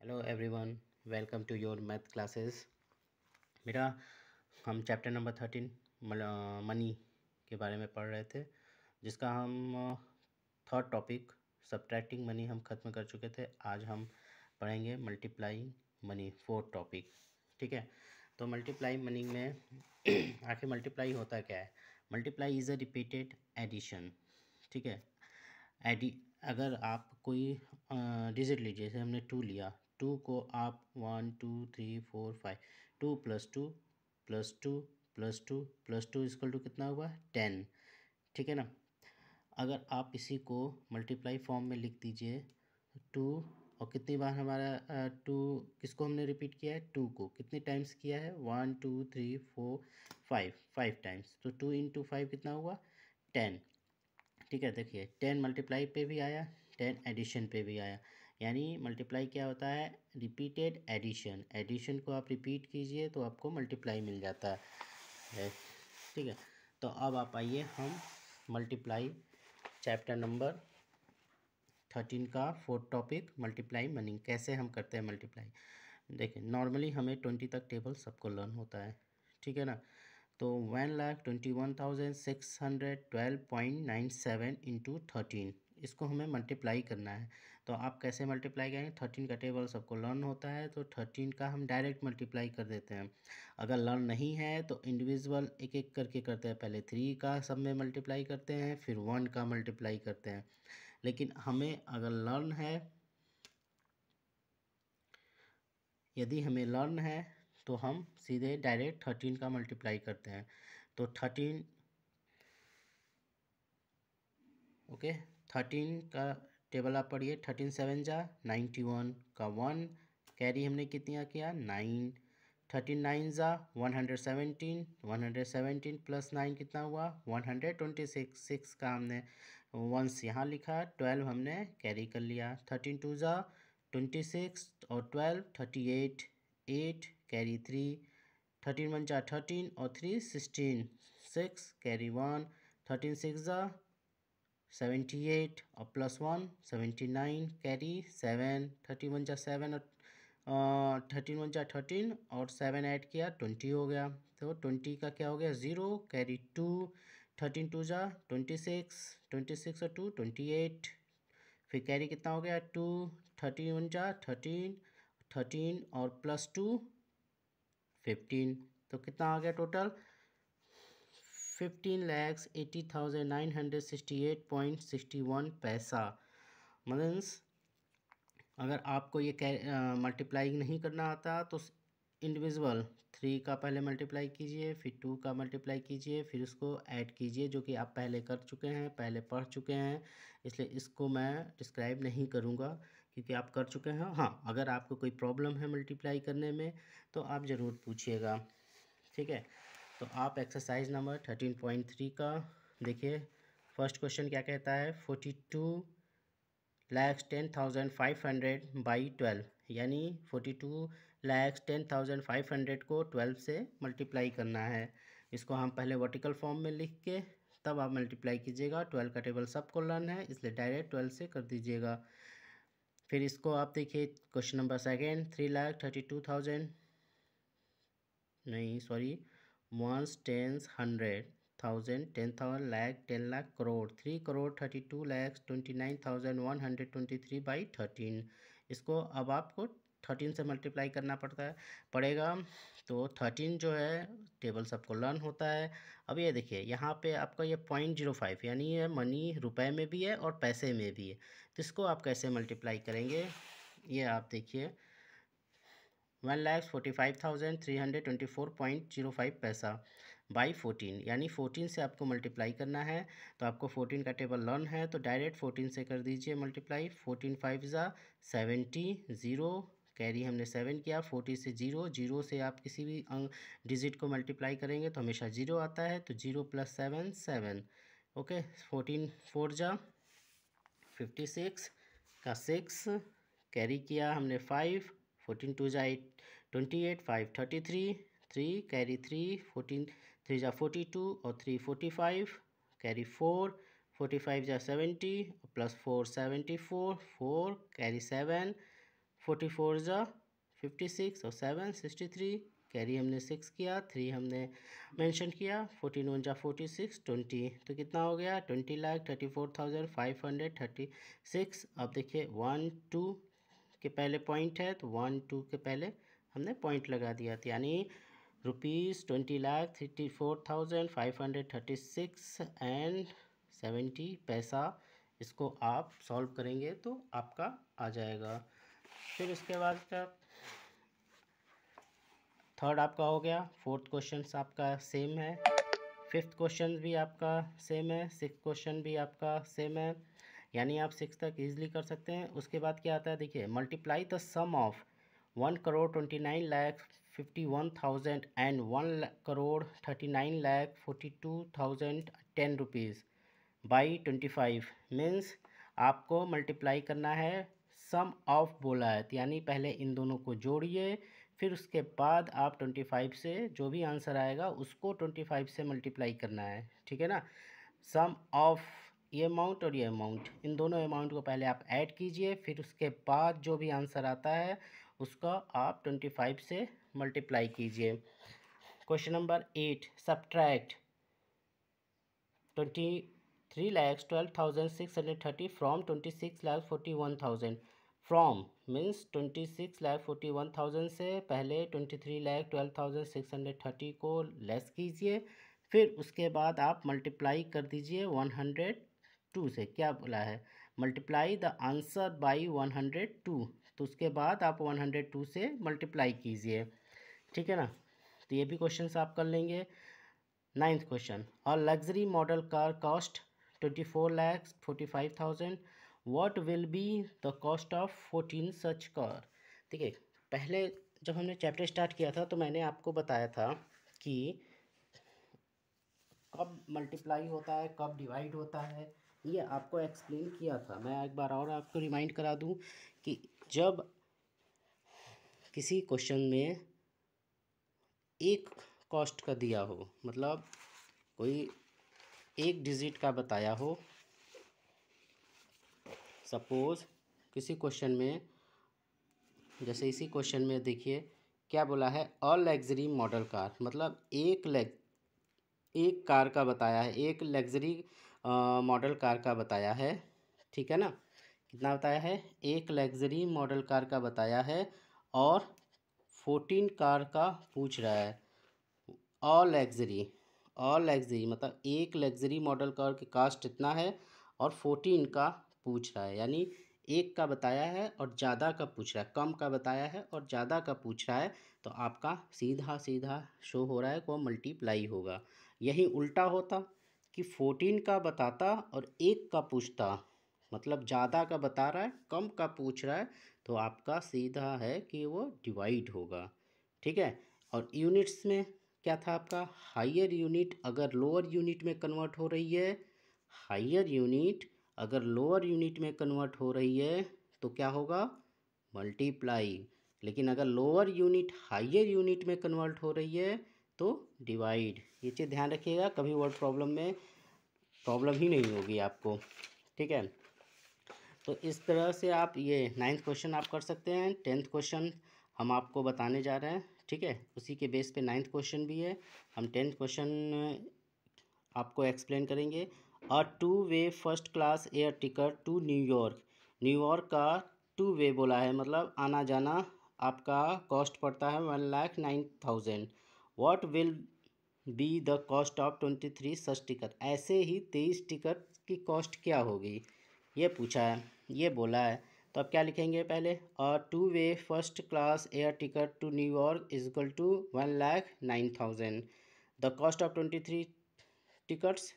Hello everyone, welcome to your math classes. मेरा हम chapter number 13 money के बारे में पढ़ रहे थे, जिसका हम थर्ड टॉपिक सब्ट्रैक्टिंग मनी हम ख़त्म कर चुके थे। आज हम पढ़ेंगे मल्टीप्लाइंग मनी, फोर्थ टॉपिक। ठीक है, तो मल्टीप्लाइंग मनी में आखिर मल्टीप्लाई होता क्या है? Multiply is a repeated addition. ठीक है, अगर आप कोई डिजिट लीजिए, जैसे हमने 2 लिया, 2 को आप 1 2 3 4 5, 2 + 2 + 2 + 2 + 2 इक्वल टू कितना हुआ? 10। ठीक है ना। अगर आप इसी को मल्टीप्लाई फॉर्म में लिख दीजिए, 2 और कितनी बार हमारा 2 किसको हमने रिपीट किया है? 2 को कितने टाइम्स किया है? 1 2 3 4 5 टाइम्स। तो 2 × 5 कितना हुआ? 10। ठीक है, देखिए 10 मल्टीप्लाई पे भी आया, 10 एडिशन पे भी आया। यानी मल्टीप्लाई क्या होता है? Repeated addition. एडिशन को आप रिपीट कीजिए तो आपको मल्टीप्लाई मिल जाता है। ठीक है, तो अब आप आइए हम मल्टीप्लाई चैप्टर नंबर 13 का फोर्थ टॉपिक मल्टीप्लाई मनी, कैसे हम करते हैं मल्टीप्लाई। देखिए नॉर्मली हमें 20 तक टेबल सबको लर्न होता है। ठीक है ना। तो 1,21,612.97 इंटू 13, इसको हमें मल्टीप्लाई करना है। तो आप कैसे मल्टीप्लाई करेंगे? 13 का टेबल सबको लर्न होता है, तो 13 का हम डायरेक्ट मल्टीप्लाई कर देते हैं। अगर लर्न नहीं है तो इंडिविजुअल एक एक करके करते हैं। पहले 3 का सब में मल्टीप्लाई करते हैं, फिर 1 का मल्टीप्लाई करते हैं। लेकिन हमें अगर लर्न है, यदि हमें लर्न है तो हम सीधे डायरेक्ट 13 का मल्टीप्लाई करते हैं। तो 13 ओके, 13 का टेबल आप पढ़िए। 13 7 जा 91 का 1, कैरी हमने कितना किया? 9। 13 9 जा 117, 117 + 9 कितना हुआ? 126। 6 का हमने वंस यहाँ लिखा, 12 हमने कैरी कर लिया। 13 2 जा 26 और 12 38, 8 कैरी 3। 13 1 जा 13 और 3 16, 6 कैरी 1। 13 6 जा 78 और +1 79 कैरी 7। 31 जा 7 और 13 1 जा 13 और 7 ऐड किया 20 हो गया। तो 20 का क्या हो गया? 0 कैरी 2। 13 2 जा 26, 26 और 2 28, फिर कैरी कितना हो गया? 2। 13 1 जा 13, 13 और +2 15, तो कितना आ गया टोटल? 15,80,968.61 पैसा। मीन्स अगर आपको ये मल्टीप्लाई नहीं करना आता तो इंडिविजुअल 3 का पहले मल्टीप्लाई कीजिए, फिर 2 का मल्टीप्लाई कीजिए, फिर उसको ऐड कीजिए, जो कि आप पहले कर चुके हैं, पहले पढ़ चुके हैं। इसलिए इसको मैं डिस्क्राइब नहीं करूँगा क्योंकि आप कर चुके हैं। हाँ, अगर आपको कोई प्रॉब्लम है मल्टीप्लाई करने में तो आप ज़रूर पूछिएगा। ठीक है, तो आप एक्सरसाइज नंबर 13.3 का देखिए। फर्स्ट क्वेश्चन क्या कहता है? 42,10,500/12, यानी 42,10,500 को 12 से मल्टीप्लाई करना है। इसको हम पहले वर्टिकल फॉर्म में लिख के तब आप मल्टीप्लाई कीजिएगा। 12 का टेबल सबको लर्न है, इसलिए डायरेक्ट 12 से कर दीजिएगा। फिर इसको आप देखिए क्वेश्चन नंबर सेकेंड, 3,32,000 नहीं sorry, ones tens 100,000 10,000 lakh 10 lakh crore 3,32,29,123/13। इसको अब आपको 13 से मल्टीप्लाई करना पड़ेगा। तो 13 जो है टेबल सबको लर्न होता है। अब ये देखिए यहाँ पे आपका ये 0.05, यानी ये मनी रुपए में भी है और पैसे में भी है। तो इसको आप कैसे मल्टीप्लाई करेंगे ये आप देखिए। 1,45,324.05 पैसा बाई 14, यानी 14 से आपको मल्टीप्लाई करना है। तो आपको 14 का टेबल लर्न है, तो डायरेक्ट 14 से कर दीजिए मल्टीप्लाई। 14 5 जा 70, 0 कैरी हमने 7 किया। 40 से 0, 0 से आप किसी भी डिजिट को मल्टीप्लाई करेंगे तो हमेशा 0 आता है, तो 0 + 7 7। ओके, 14 4 जा 56 का 6 कैरी किया हमने 5। 14 2 जा 28, 5 33, 3 कैरी 3। 14 3 जा 42 और 3 45 कैरी 4। 45 जा 70 +4 74, 4 कैरी 7। 44 ज़ा 56 और 7 63, कैरी हमने 6 किया, 3 हमने मेंशन किया, 14 1 ज़ा 46 20, तो कितना हो गया 20,34,536। अब देखिए 1 2 के पहले पॉइंट है तो 1 2 के पहले हमने पॉइंट लगा दिया था, यानी ₹20,34,536 एंड 70 पैसा। इसको आप सॉल्व करेंगे तो आपका आ जाएगा। फिर उसके बाद का थर्ड आपका हो गया, फोर्थ क्वेश्चन आपका सेम है, फिफ्थ क्वेश्चन भी आपका सेम है, सिक्स क्वेश्चन भी आपका सेम है, यानी आप 6 तक इजीली कर सकते हैं। उसके बाद क्या आता है देखिए, multiply the sum of 1,29,51,000 and 1,39,42,000 ₹10 by 25 means आपको मल्टीप्लाई करना है, सम ऑफ बोला है, यानी पहले इन दोनों को जोड़िए, फिर उसके बाद आप 25 से जो भी आंसर आएगा उसको 25 से मल्टीप्लाई करना है, ठीक है ना। सम ऑफ ये अमाउंट और ये अमाउंट, इन दोनों अमाउंट को पहले आप ऐड कीजिए, फिर उसके बाद जो भी आंसर आता है उसका आप 25 से मल्टीप्लाई कीजिए। Question number 8, subtract 23,12,630 from 26,41,000। From means 26,41,000 से पहले 23,12,630 को लेस कीजिए, फिर उसके बाद आप मल्टीप्लाई कर दीजिए 102 से। क्या बोला है, मल्टीप्लाई द आंसर बाई 102, तो उसके बाद आप 102 से मल्टीप्लाई कीजिए, ठीक है ना। तो ये भी क्वेश्चन आप कर लेंगे। Ninth question, a luxury model car cost 24,45,000, what will be the cost of 14 such car. देखिए, पहले जब हमने चैप्टर स्टार्ट किया था तो मैंने आपको बताया था कि कब मल्टीप्लाई होता है, कब डिवाइड होता है, ये आपको एक्सप्लेन किया था। मैं एक बार और आपको रिमाइंड करा दूं कि जब किसी क्वेश्चन में एक कॉस्ट का दिया हो, मतलब कोई एक डिजिट का बताया हो, सपोज किसी क्वेश्चन में, जैसे इसी क्वेश्चन में देखिए क्या बोला है, अ लग्जरी मॉडल कार, मतलब एक कार का बताया है, एक लग्जरी मॉडल कार का बताया है, ठीक है ना। कितना बताया है, एक लग्जरी मॉडल कार का बताया है और 14 कार का पूछ रहा है। अ लग्जरी मतलब एक लग्जरी मॉडल कार की कास्ट इतना है और 14 का पूछ रहा है, यानी एक का बताया है और ज़्यादा का पूछ रहा है, कम का बताया है और ज़्यादा का पूछ रहा है, तो आपका सीधा सीधा शो हो रहा है वो मल्टीप्लाई होगा। यही उल्टा होता कि 14 का बताता और एक का पूछता, मतलब ज़्यादा का बता रहा है कम का पूछ रहा है, तो आपका सीधा है कि वो डिवाइड होगा, ठीक है। और यूनिट्स में क्या था आपका, हायर यूनिट अगर लोअर यूनिट में कन्वर्ट हो रही है, हायर यूनिट अगर लोअर यूनिट में कन्वर्ट हो रही है तो क्या होगा, मल्टीप्लाई। लेकिन अगर लोअर यूनिट हायर यूनिट में कन्वर्ट हो रही है तो डिवाइड। ये चीज़ ध्यान रखिएगा, कभी वर्ड प्रॉब्लम में प्रॉब्लम ही नहीं होगी आपको, ठीक है। तो इस तरह से आप ये 9th क्वेश्चन आप कर सकते हैं। 10th क्वेश्चन हम आपको बताने जा रहे हैं, ठीक है, उसी के बेस पे 9th क्वेश्चन भी है। हम 10th क्वेश्चन आपको एक्सप्लेन करेंगे। A two way first class air ticket to New York, New York का टू वे बोला है, मतलब आना जाना आपका कॉस्ट पड़ता है 1,09,000। What will be the cost of 23 such ticket, ऐसे ही 23 टिकट की कॉस्ट क्या होगी, ये पूछा है, ये बोला है। तो अब क्या लिखेंगे, पहले two way first class air ticket to New York is equal to 1,09,000, the cost of 23 tickets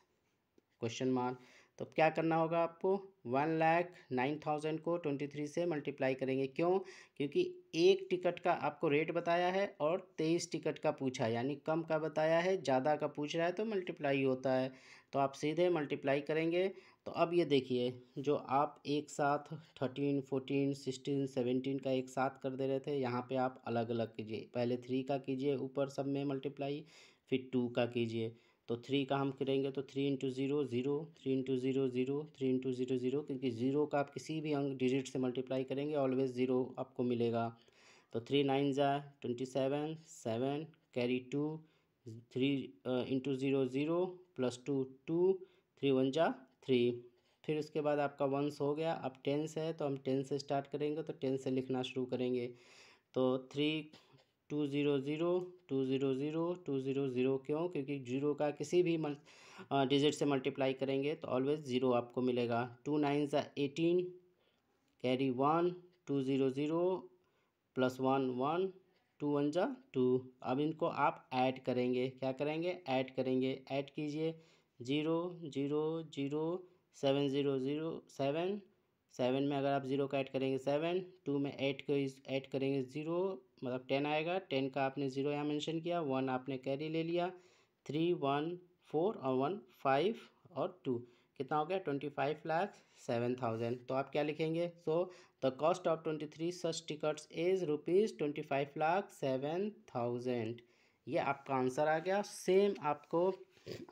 question mark. तो क्या करना होगा आपको, 1,09,000 को 23 से मल्टीप्लाई करेंगे, क्यों, क्योंकि एक टिकट का आपको रेट बताया है और 23 टिकट का पूछा है, यानी कम का बताया है ज़्यादा का पूछ रहा है तो मल्टीप्लाई होता है, तो आप सीधे मल्टीप्लाई करेंगे। तो अब ये देखिए, जो आप एक साथ 13 14 16 17 का एक साथ कर दे रहे थे, यहाँ पे आप अलग अलग कीजिए, पहले 3 का कीजिए ऊपर सब में मल्टीप्लाई, फिर 2 का कीजिए, तो 3 का हम करेंगे तो 3 into zero zero, 3 into zero zero, 3 into zero zero, क्योंकि ज़ीरो का आप किसी भी अंक डिजिट से मल्टीप्लाई करेंगे ऑलवेज ज़ीरो आपको मिलेगा। तो 3 9 जा 27, 7 carry 2, 3 into zero zero plus 2 2, 3 1 जा 3। फिर उसके बाद आपका वंस हो गया। अब टेंस है तो हम टेंस से स्टार्ट करेंगे, तो टेंस से लिखना शुरू करेंगे। तो 3 2 0 0 2 0 0 2 0 0, क्यों? क्योंकि जीरो का किसी भी डिजिट से मल्टीप्लाई करेंगे तो ऑलवेज ज़ीरो आपको मिलेगा। 2 9 ज़ा 18 कैरी 1, 2 0 0 प्लस 1 1, 2 1 जा 2। अब इनको आप ऐड करेंगे, क्या करेंगे? ऐड करेंगे। ऐड कीजिए 0 0 0 7 0 0 7, 7 में अगर आप ज़ीरो का ऐड करेंगे 7, 2 में 8 को ऐड करेंगे 0, मतलब 10 आएगा। 10 का आपने ज़ीरो यहाँ मेंशन किया, 1 आपने कैरी ले लिया, 3 1 4 और 1 5 और 2, कितना हो गया? 25,07,000। तो आप क्या लिखेंगे? So the cost of 23 such tickets is ₹25,07,000। ये आपका आंसर आ गया। सेम आपको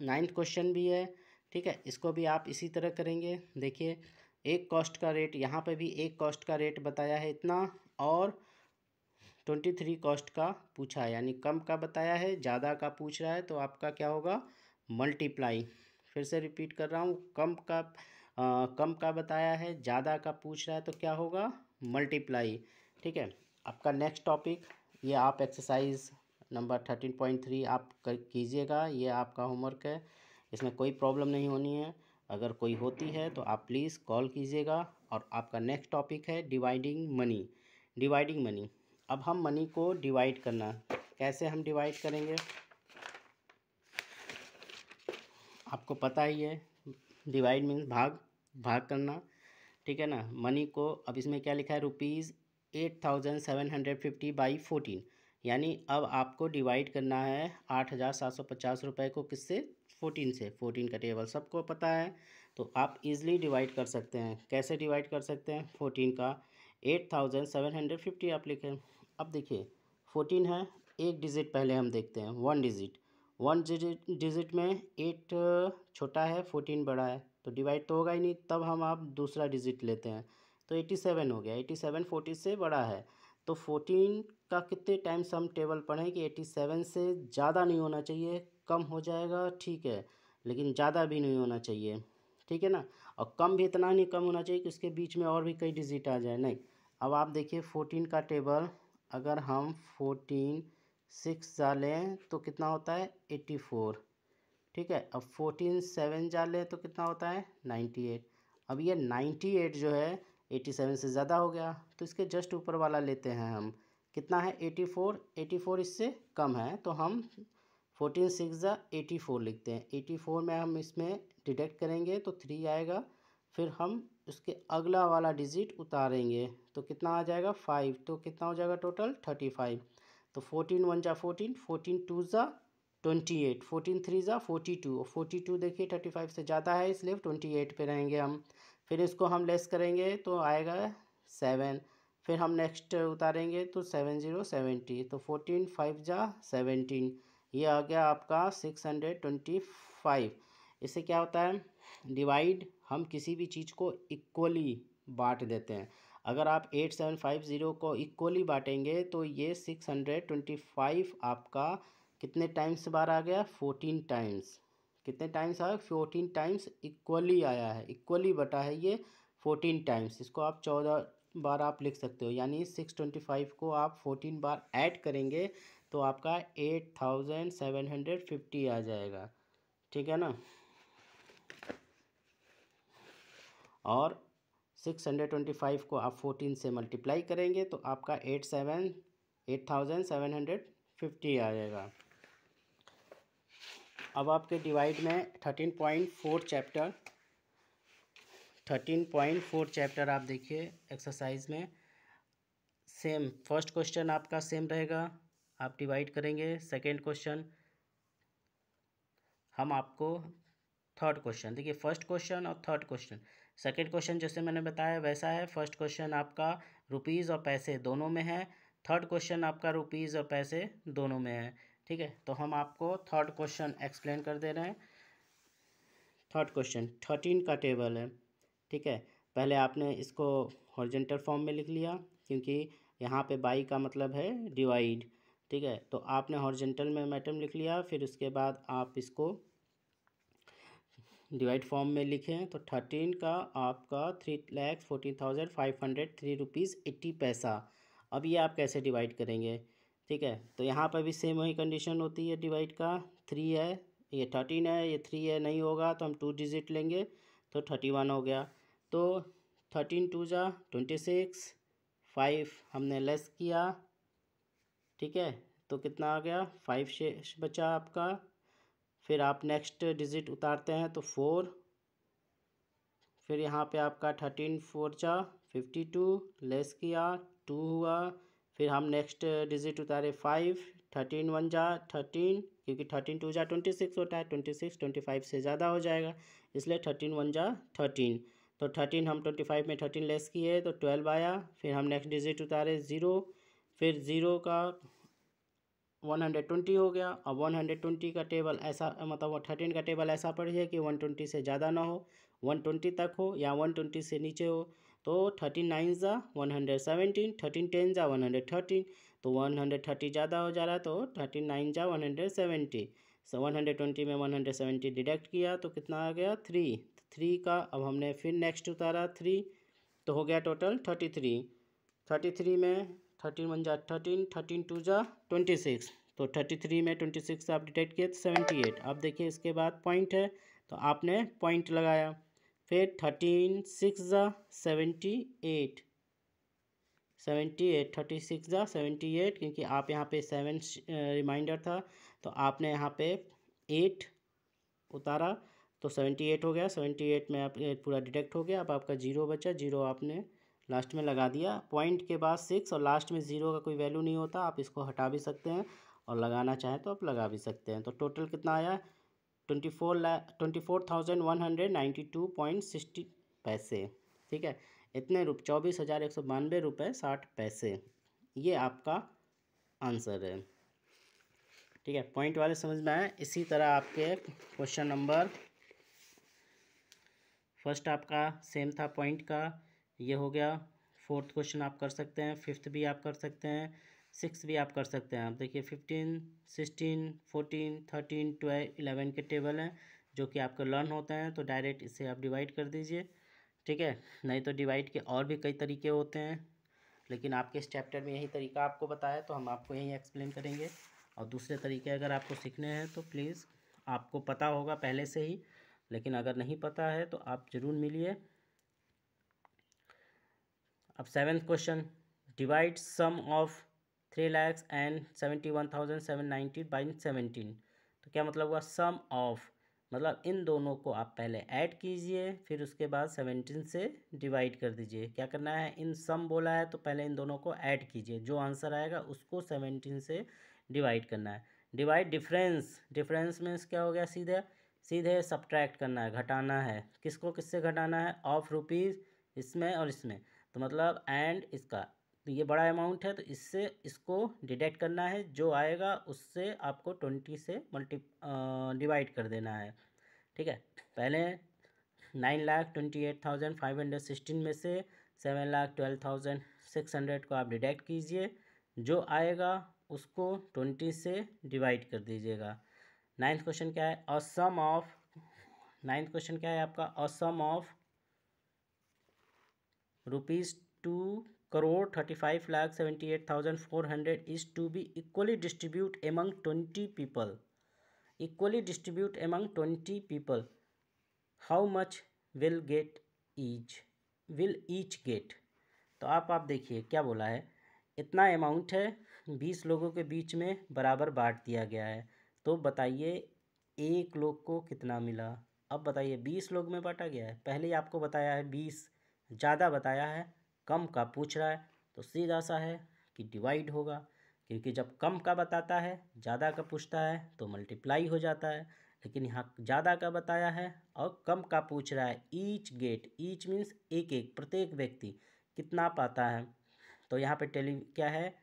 9th क्वेश्चन भी है, ठीक है, इसको भी आप इसी तरह करेंगे। देखिए, एक कॉस्ट का रेट, यहाँ पे भी एक कॉस्ट का रेट बताया है इतना, और 23 कॉस्ट का पूछा है, यानी कम का बताया है, ज़्यादा का पूछ रहा है, तो आपका क्या होगा? मल्टीप्लाई। फिर से रिपीट कर रहा हूँ, कम का बताया है, ज़्यादा का पूछ रहा है, तो क्या होगा? मल्टीप्लाई। ठीक है। आपका नेक्स्ट टॉपिक, ये आप एक्सरसाइज नंबर 13.3 आप कीजिएगा, ये आपका होमवर्क है, इसमें कोई प्रॉब्लम नहीं होनी है। अगर कोई होती है तो आप प्लीज़ कॉल कीजिएगा। और आपका नेक्स्ट टॉपिक है डिवाइडिंग मनी। डिवाइडिंग मनी, अब हम मनी को डिवाइड करना, कैसे हम डिवाइड करेंगे आपको पता ही है। डिवाइड मीन्स भाग करना, ठीक है ना। मनी को, अब इसमें क्या लिखा है? ₹8,750/14, यानी अब आपको डिवाइड करना है 8,750 रुपये को, किससे? 14 से। 14 का टेबल सबको पता है, तो आप इजीली डिवाइड कर सकते हैं। कैसे डिवाइड कर सकते हैं? 14 का 8,750 आप लिखें। अब देखिए 14 है, एक डिजिट पहले हम देखते हैं, वन डिजिट में 8 छोटा है, 14 बड़ा है, तो डिवाइड तो होगा ही नहीं। तब हम आप दूसरा डिजिट लेते हैं, तो 87 हो गया। 87 40 से बड़ा है, तो 14 का कितने टाइम्स हम टेबल पढ़ें कि 87 से ज़्यादा नहीं होना चाहिए, कम हो जाएगा ठीक है, लेकिन ज़्यादा भी नहीं होना चाहिए, ठीक है ना। और कम भी इतना नहीं कम होना चाहिए कि उसके बीच में और भी कई डिजिट आ जाए, नहीं। अब आप देखिए 14 का टेबल, अगर हम 14 6 डालें तो कितना होता है? 84, ठीक है। अब 14 7 डालें तो कितना होता है? 98। अब ये 98 जो है 87 से ज़्यादा हो गया, तो इसके जस्ट ऊपर वाला लेते हैं हम, कितना है? 84। 84 इससे कम है, तो हम 14 6 जा 84 लिखते हैं। 84 में हम इसमें डिडक्ट करेंगे तो 3 आएगा, फिर हम उसके अगला वाला डिजिट उतारेंगे तो कितना आ जाएगा? 5, तो कितना हो जाएगा टोटल? 35। तो 14 1 जा 14, 14 2 जा 28, 14 3 जा 42, और 42 देखिए 35 से ज़्यादा है, इसलिए 28 पे रहेंगे हम। फिर इसको हम लेस करेंगे तो आएगा 7, फिर हम नेक्स्ट उतारेंगे तो 7 0 70, तो 14 5 जा 17, ये आ गया आपका 625। इससे क्या होता है? डिवाइड, हम किसी भी चीज़ को इक्वली बांट देते हैं। अगर आप 8750 को इक्वली बांटेंगे तो ये 625 आपका कितने टाइम्स बार आ गया? 14 टाइम्स। कितने टाइम्स आया? 14 टाइम्स इक्वली आया है, इक्वली बटा है ये 14 टाइम्स। इसको आप 14 बार आप लिख सकते हो, यानी 625 को आप 14 बार ऐड करेंगे तो आपका 8,750 आ जाएगा, ठीक है ना। और 625 को आप 14 से मल्टीप्लाई करेंगे तो आपका 8,750 आ जाएगा। अब आपके डिवाइड में 13.4 चैप्टर आप देखिए एक्सरसाइज में। सेम फर्स्ट क्वेश्चन आपका सेम रहेगा, आप डिवाइड करेंगे। सेकंड क्वेश्चन हम आपको, थर्ड क्वेश्चन देखिए, फर्स्ट क्वेश्चन और थर्ड क्वेश्चन। सेकंड क्वेश्चन जैसे मैंने बताया वैसा है। फर्स्ट क्वेश्चन आपका रुपीज़ और पैसे दोनों में है, थर्ड क्वेश्चन आपका रुपीज़ और पैसे दोनों में है, ठीक है, तो हम आपको थर्ड क्वेश्चन एक्सप्लेन कर दे रहे हैं। थर्ड क्वेश्चन 13 का टेबल है, ठीक है। पहले आपने इसको हॉरिजॉन्टल फॉर्म में लिख लिया, क्योंकि यहाँ पे बाई का मतलब है डिवाइड, ठीक है। तो आपने हॉरिजॉन्टल में मैटम लिख लिया, फिर उसके बाद आप इसको डिवाइड फॉर्म में लिखें। तो 13 का आपका 3,14,503 रुपीज़ 80 पैसा। अब ये आप कैसे डिवाइड करेंगे, ठीक है। तो यहाँ पर भी सेम वही कंडीशन होती है डिवाइड का। 3 है, ये 13 है, ये 3 है, नहीं होगा तो हम 2 डिजिट लेंगे, तो 31 हो गया। तो 13 2 जा 26, 5 हमने लेस किया, ठीक है। तो कितना आ गया, 5 शेष बचा आपका। फिर आप नेक्स्ट डिजिट उतारते हैं तो 4, फिर यहाँ पे आपका 13 4 जा 52, लेस किया 2 हुआ। फिर हम नेक्स्ट डिजिट उतारे 5, 13 1 जा 13, क्योंकि 13 2 जा 26 होता है, 26 25 से ज़्यादा हो जाएगा, इसलिए 13 1 जा 13। तो 13 हम 25 में 13 लेस किए तो 12 आया। फिर हम नेक्स्ट डिजिट उतारे 0, फिर 0 का 120 हो गया। अब 120 का टेबल ऐसा, मतलब 13 का टेबल ऐसा पढ़िए कि 120 से ज़्यादा ना हो, 120 तक हो या 120 से नीचे हो। तो 13 9 ज़ा 117, 13 10 ज़ा 113, तो 130 ज़्यादा हो जा रहा है, तो 13 9 ज़ा 170। 120 में 170 डिडक्ट किया तो कितना आ गया 3। 3 का अब हमने फिर नेक्स्ट उतारा 3, तो हो गया टोटल 33। 33 में 13 1 जा 13, 13 2 जा 26, तो 33 में 26 से आप डिटेक्ट किए तो 78। अब देखिए इसके बाद पॉइंट है, तो आपने पॉइंट लगाया। फिर 13 6 जा 78, 78 36 जा 78, क्योंकि आप यहाँ पे 7 रिमाइंडर था, तो आपने यहाँ पे 8 उतारा तो 78 हो गया। 78 में आप पूरा डिटेक्ट हो गया। अब आपका 0 बचा, 0 आपने लास्ट में लगा दिया। पॉइंट के बाद 6 और लास्ट में 0 का कोई वैल्यू नहीं होता, आप इसको हटा भी सकते हैं और लगाना चाहें तो आप लगा भी सकते हैं। तो टोटल कितना आया 24,192.60 पैसे, ठीक है। इतने 24,192.60 ये आपका आंसर है, ठीक है। पॉइंट वाले समझ में आए। इसी तरह आपके क्वेश्चन नंबर फर्स्ट आपका सेम था पॉइंट का, ये हो गया। फोर्थ क्वेश्चन आप कर सकते हैं, फिफ्थ भी आप कर सकते हैं, सिक्स भी आप कर सकते हैं। आप देखिए 15 16 14 13 12 11 के टेबल हैं जो कि आपके लर्न होते हैं, तो डायरेक्ट इसे आप डिवाइड कर दीजिए, ठीक है। नहीं तो डिवाइड के और भी कई तरीके होते हैं, लेकिन आपके इस चैप्टर में यही तरीका आपको बताया, तो हम आपको यही एक्सप्लेन करेंगे। और दूसरे तरीके अगर आपको सीखने हैं तो प्लीज़, आपको पता होगा पहले से ही, लेकिन अगर नहीं पता है तो आप ज़रूर मिलिए। अब 7th question, divide sum of 3,71,790 by 17। तो क्या मतलब हुआ सम ऑफ, मतलब इन दोनों को आप पहले ऐड कीजिए, फिर उसके बाद 17 से डिवाइड कर दीजिए। क्या करना है, इन सम बोला है तो पहले इन दोनों को ऐड कीजिए, जो आंसर आएगा उसको 17 से डिवाइड करना है। डिवाइड डिफरेंस, डिफरेंस मीन्स क्या हो गया, सीधे सीधे सब्ट्रैक्ट करना है, घटाना है। किसको किससे घटाना है, ऑफ रुपीज़ इसमें और इसमें, तो मतलब एंड इसका, तो ये बड़ा अमाउंट है तो इससे इसको डिडक्ट करना है, जो आएगा उससे आपको 20 से डिवाइड कर देना है, ठीक है। पहले 9,28,516 में से 7,12,600 को आप डिडक्ट कीजिए, जो आएगा उसको 20 से डिवाइड कर दीजिएगा। नाइन्थ क्वेश्चन क्या है, सम ऑफ, नाइन्थ क्वेश्चन क्या है आपका, सम of ₹2,35,78,400 is to be equally distribute among 20 people. Equally distribute among 20 people. How much will get each? Will each get? तो आप देखिए क्या बोला है, इतना अमाउंट है, 20 लोगों के बीच में बराबर बांट दिया गया है, तो बताइए एक लोग को कितना मिला। अब बताइए 20 लोग में बांटा गया है, पहले ही आपको बताया है 20, ज़्यादा बताया है, कम का पूछ रहा है, तो सीधा सा है कि डिवाइड होगा, क्योंकि जब कम का बताता है ज़्यादा का पूछता है तो मल्टीप्लाई हो जाता है, लेकिन यहाँ ज़्यादा का बताया है और कम का पूछ रहा है। ईच गेट, ईच मीन्स एक एक, प्रत्येक व्यक्ति कितना पाता है, तो यहाँ पे क्या है,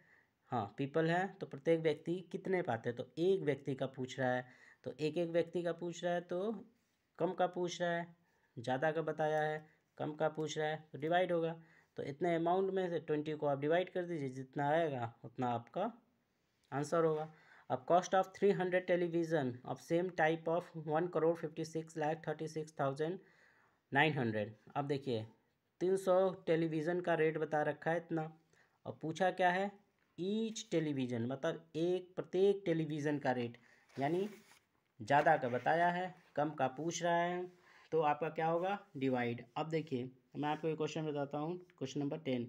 हाँ पीपल है तो प्रत्येक व्यक्ति कितने पाते हैं, तो एक व्यक्ति का पूछ रहा है, तो एक एक व्यक्ति का पूछ रहा है तो कम का पूछ रहा है, ज़्यादा का बताया है, कम का पूछ रहा है तो डिवाइड होगा। तो इतने अमाउंट में से 20 को आप डिवाइड कर दीजिए, जितना आएगा उतना आपका आंसर होगा। अब cost of 300 television of same type of 1,56,36,900। अब देखिए 300 टेलीविज़न का रेट बता रखा है इतना, और पूछा क्या है, ईच टेलीविज़न मतलब एक प्रत्येक टेलीविज़न का रेट, यानी ज़्यादा का बताया है कम का पूछ रहा है, तो आपका क्या होगा, डिवाइड। अब देखिए मैं आपको एक क्वेश्चन बताता हूँ, question number 10।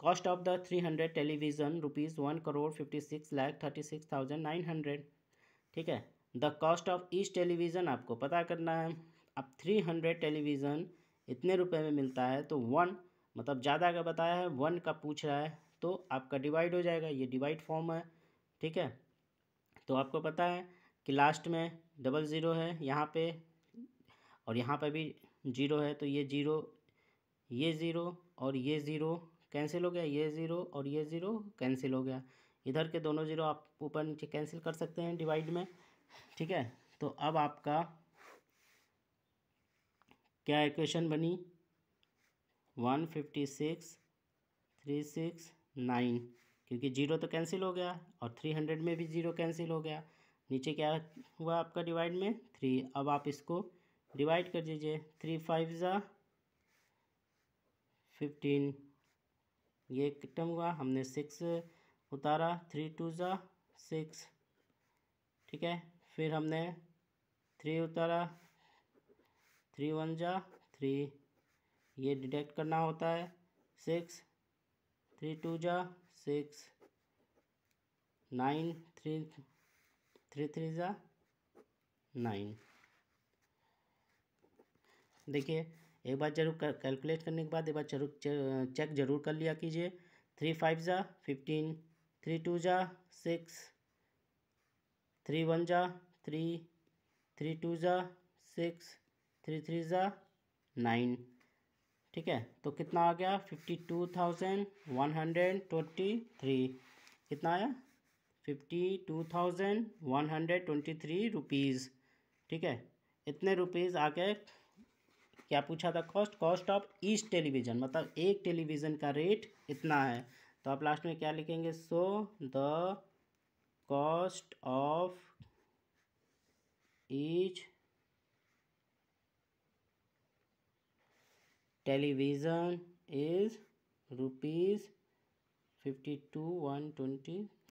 Cost of the 300 television ₹1,56,36,900। ठीक है, the cost of each television आपको पता करना है। अब 300 टेलीविज़न इतने रुपए में मिलता है, तो वन मतलब ज़्यादा का बताया है, वन का पूछ रहा है, तो आपका डिवाइड हो जाएगा, ये डिवाइड फॉर्म है। ठीक है, तो आपको पता है कि लास्ट में डबल ज़ीरो है यहाँ पे, और यहाँ पे भी ज़ीरो है, तो ये ज़ीरो, ये ज़ीरो और ये ज़ीरो कैंसिल हो गया, ये ज़ीरो और ये ज़ीरो कैंसिल हो गया। इधर के दोनों ज़ीरो आप ऊपर नीचे कैंसिल कर सकते हैं डिवाइड में। ठीक है, तो अब आपका क्या इक्वेशन बनी, 156,369, क्योंकि जीरो तो कैंसिल हो गया और 300 में भी ज़ीरो कैंसिल हो गया। नीचे क्या हुआ आपका डिवाइड में, 3। अब आप इसको डिवाइड कर दीजिए, 3 5 ज़ा 15, ये कितना हुआ, हमने 6 उतारा, 3 2 ज़ा 6। ठीक है, फिर हमने 3 उतारा, 3 1 ज़ा 3, ये डिडक्ट करना होता है, 6 3 2 ज़ा 6, 9 3 3 3 ज़ा 9। देखिए एक बार जरूर कैलकुलेट करने के बाद एक बार जरूर चेक जरूर कर लिया कीजिए। 3 5 ज़ा 15, 3 2 ज़ा 6, 3 1 ज़ा 3, 3 2 ज़ा 6, 3 3 ज़ा 9। ठीक है, तो कितना आ गया, 52,123। कितना आया, 52,123 रुपीज़। ठीक है, इतने रुपीज़ आ गए। क्या पूछा था, कॉस्ट ऑफ ईच टेलीविज़न मतलब एक टेलीविज़न का रेट इतना है। तो आप लास्ट में क्या लिखेंगे, so the cost of each television is ₹52,123।